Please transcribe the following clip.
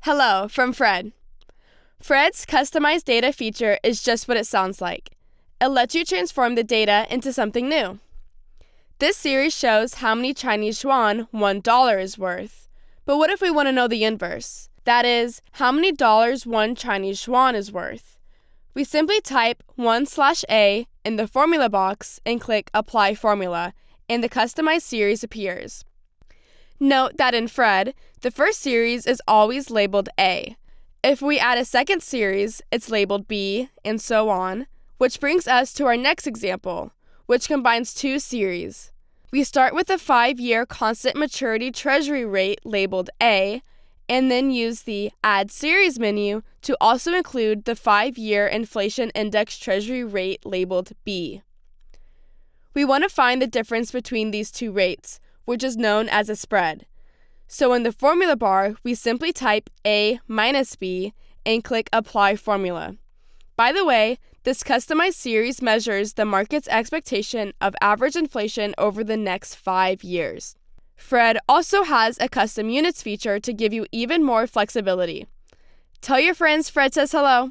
Hello from Fred. Fred's customized data feature is just what it sounds like. It lets you transform the data into something new. This series shows how many Chinese yuan $1 is worth. But what if we want to know the inverse? That is, how many dollars 1 Chinese yuan is worth? We simply type 1/A in the formula box and click Apply Formula, and the customized series appears. Note that in Fred, the first series is always labeled A. If we add a second series, it's labeled B, and so on, which brings us to our next example, which combines two series. We start with a 5-year constant maturity treasury rate labeled A, and then use the Add Series menu to also include the 5-year inflation index treasury rate labeled B. We want to find the difference between these two rates, which is known as a spread. So in the formula bar, we simply type A minus B and click Apply Formula. By the way, this customized series measures the market's expectation of average inflation over the next 5 years. Fred also has a custom units feature to give you even more flexibility. Tell your friends Fred says hello.